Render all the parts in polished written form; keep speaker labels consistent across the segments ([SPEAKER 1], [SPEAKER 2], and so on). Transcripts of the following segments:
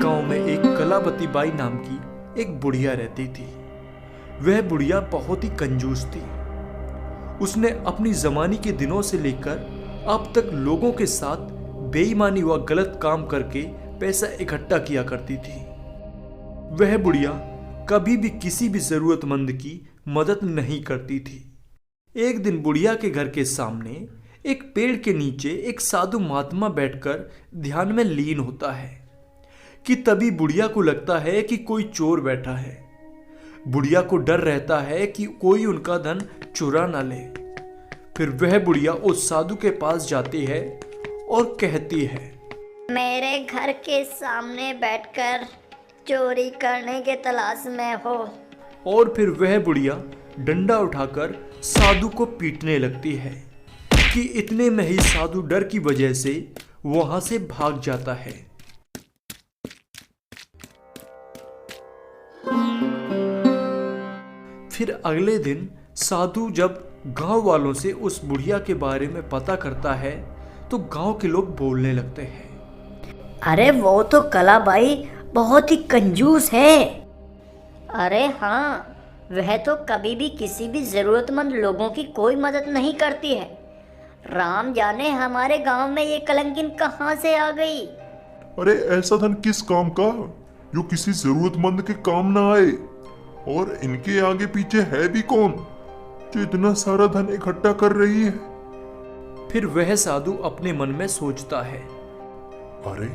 [SPEAKER 1] गांव में एक कलावती बाई नाम की एक बुढ़िया रहती थी। वह बुढ़िया बहुत ही कंजूस थी। उसने अपनी जमाने के दिनों से लेकर अब तक लोगों के साथ बेईमानी व गलत काम करके पैसा इकट्ठा किया करती थी। वह बुढ़िया कभी भी किसी भी जरूरतमंद की मदद नहीं करती थी। एक दिन बुढ़िया के घर के सामने एक पेड़ के नीचे एक साधु महात्मा बैठकर ध्यान में लीन होता है कि तभी बुढ़िया को लगता है कि कोई चोर बैठा है। बुढ़िया को डर रहता है कि कोई उनका धन चुरा ना ले। फिर वह बुढ़िया उस साधु के पास जाती है और कहती है,
[SPEAKER 2] मेरे घर के सामने बैठकर चोरी करने के तलाश में हो।
[SPEAKER 1] और फिर वह बुढ़िया डंडा उठाकर साधु को पीटने लगती है कि इतने में ही साधु डर की वजह से वहां से भाग जाता है। फिर अगले दिन साधु जब गांव वालों से उस बुढ़िया के बारे में पता करता है तो गांव के लोग बोलने लगते हैं,
[SPEAKER 2] अरे वो तो कलाबाई बहुत ही कंजूस है। अरे हाँ, वह तो कभी भी किसी भी जरूरतमंद लोगों की कोई मदद नहीं करती है। राम जाने हमारे गांव में ये कलंकिन कहाँ से आ गई।
[SPEAKER 3] अरे ऐसा धन किस काम का जो किसी जरूरतमंद के काम ना आए? और इनके आगे पीछे है भी कौन जो इतना सारा धन इकट्ठा कर रही है?
[SPEAKER 1] फिर वह साधु अपने मन में सोचता है,
[SPEAKER 3] अरे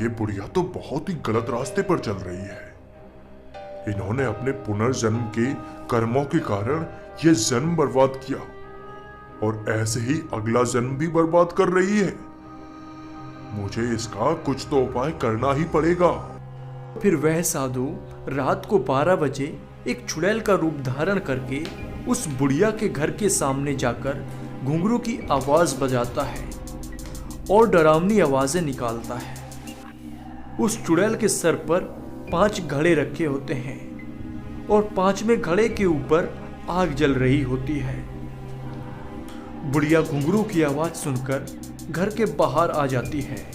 [SPEAKER 3] ये बुढ़िया तो बहुत ही गलत रास्ते पर चल रही है। इन्होंने अपने पुनर्जन्म के कर्मों के कारण ये जन्म बर्बाद किया और ऐसे ही अगला जन्म भी बर्बाद कर रही है। मुझे इसका कुछ तो उपाय करना ही पड़ेगा।
[SPEAKER 1] फिर वह साधु रात को 12 बजे एक चुड़ैल का रूप धारण करके उस बुढ़िया के घर के सामने जाकर घुंघरू की आवाज बजाता है और डरावनी आवाजें निकालता है। उस चुड़ैल के सर पर 5 घड़े रखे होते हैं और 5वें घड़े के ऊपर आग जल रही होती है। बुढ़िया घुंघरू की आवाज सुनकर घर के बाहर आ जाती है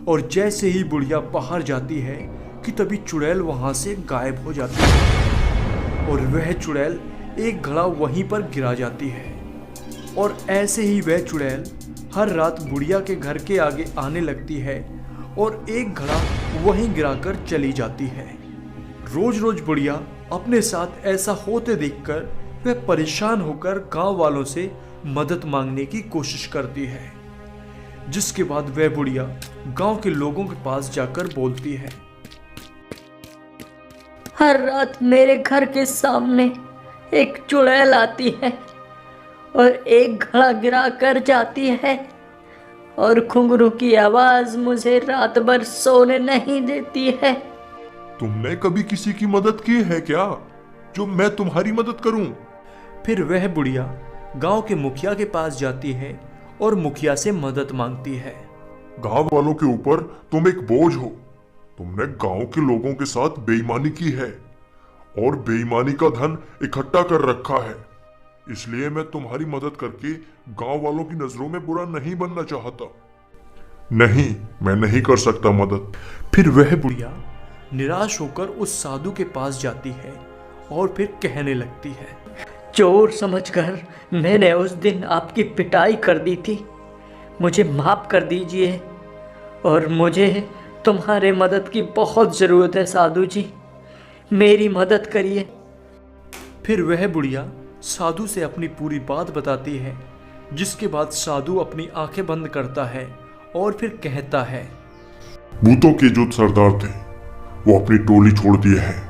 [SPEAKER 1] और जैसे ही बुढ़िया बाहर जाती है कि तभी चुड़ैल वहां से गायब हो जाती है और वह चुड़ैल एक घड़ा वहीं पर गिरा जाती है। और ऐसे ही वह चुड़ैल हर रात बुढ़िया के घर के आगे आने लगती है और एक घड़ा वहीं गिराकर चली जाती है। रोज रोज बुढ़िया अपने साथ ऐसा होते देखकर वह परेशान होकर गांव वालों से मदद मांगने की कोशिश करती है, जिसके बाद वह बुढ़िया गांव के लोगों के पास जाकर बोलती है,
[SPEAKER 2] हर रात मेरे घर के सामने एक चुड़ैल आती है और एक घड़ा गिरा कर जाती है और घुंघरू की आवाज मुझे रात भर सोने नहीं देती है।
[SPEAKER 3] तुमने कभी किसी की मदद की है क्या जो मैं तुम्हारी मदद करूं?
[SPEAKER 1] फिर वह बुढ़िया गांव के मुखिया के पास जाती है और मुखिया से मदद मांगती है।
[SPEAKER 3] गांव वालों के ऊपर तुम एक बोझ हो। तुमने गांव के लोगों के साथ बेईमानी की है और बेईमानी का धन इकट्ठा कर रखा है। इसलिए मैं तुम्हारी मदद करके गांव वालों की नजरों में बुरा नहीं बनना चाहता। नहीं, मैं नहीं कर सकता मदद।
[SPEAKER 1] फिर वह बुढ़िया निराश होकर उस साधु के पास जाती है और फिर कहने लगती है,
[SPEAKER 4] चोर समझकर मैंने उस दिन आपकी पिटाई कर दी थी। मुझे माफ कर दीजिए और मुझे तुम्हारे मदद की बहुत ज़रूरत है साधु जी, मेरी मदद करिए।
[SPEAKER 1] फिर वह बुढ़िया साधु से अपनी पूरी बात बताती है, जिसके बाद साधु अपनी आंखें बंद करता है और फिर कहता है,
[SPEAKER 3] भूतों के जो सरदार थे वो अपनी टोली छोड़ दिए हैं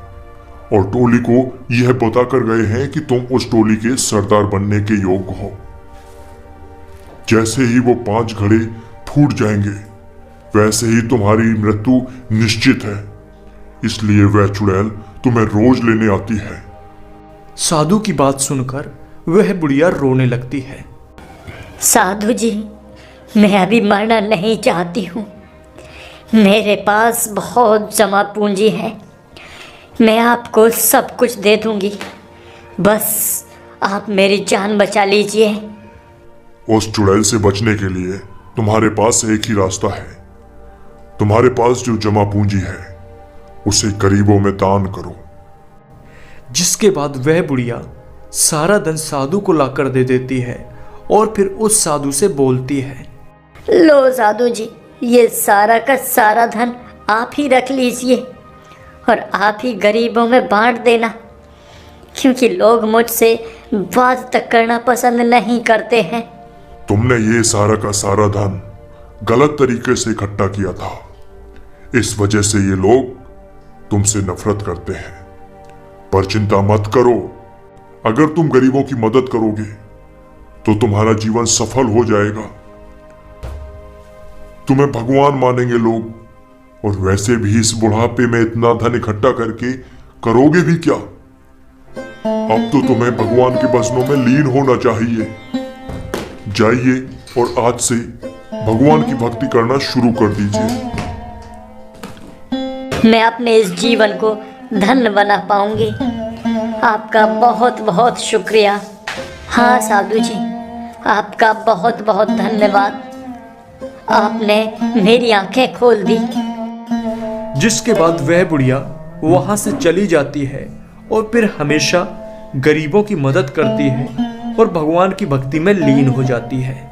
[SPEAKER 3] और टोली को यह बताकर गए हैं कि तुम उस टोली के सरदार बनने के योग्य हो। जैसे ही वो 5 घड़े फूट जाएंगे वैसे ही तुम्हारी मृत्यु निश्चित है। इसलिए वह चुड़ैल तुम्हें रोज लेने आती है।
[SPEAKER 1] साधु की बात सुनकर वह बुढ़िया रोने लगती है।
[SPEAKER 2] साधु जी, मैं अभी मरना नहीं चाहती हूँ। मेरे पास बहुत जमा पूंजी है, मैं आपको सब कुछ दे दूंगी, बस आप मेरी जान बचा लीजिए।
[SPEAKER 3] उस चुड़ैल से बचने के लिए तुम्हारे पास एक ही रास्ता है। तुम्हारे पास जो जमा पूंजी है उसे गरीबों में दान करो।
[SPEAKER 1] जिसके बाद वह बुढ़िया सारा धन साधु को लाकर दे देती है और फिर उस साधु से बोलती है,
[SPEAKER 2] लो साधु जी, ये सारा का सारा धन आप ही रख लीजिए और आप ही गरीबों में बांट देना, क्योंकि लोग मुझसे बात तक करना पसंद नहीं करते हैं।
[SPEAKER 3] तुमने ये सारा का सारा धन गलत तरीके से इकट्ठा किया था, इस वजह से ये लोग तुमसे नफरत करते हैं। पर चिंता मत करो, अगर तुम गरीबों की मदद करोगे तो तुम्हारा जीवन सफल हो जाएगा। तुम्हें भगवान मानेंगे लोग, और वैसे भी इस बुढ़ापे में इतना धन इकट्ठा करके करोगे भी क्या? अब तो तुम्हें भगवान के भजनों में लीन होना चाहिए। जाइए और आज से भगवान की भक्ति करना शुरू कर दीजिए।
[SPEAKER 2] मैं अपने इस जीवन को धन्य बना पाऊंगी। आपका बहुत बहुत शुक्रिया। हाँ साधु जी, आपका बहुत बहुत धन्यवाद, आपने मेरी आंखें खोल दी।
[SPEAKER 1] जिसके बाद वह बुढ़िया वहां से चली जाती है और फिर हमेशा गरीबों की मदद करती है और भगवान की भक्ति में लीन हो जाती है।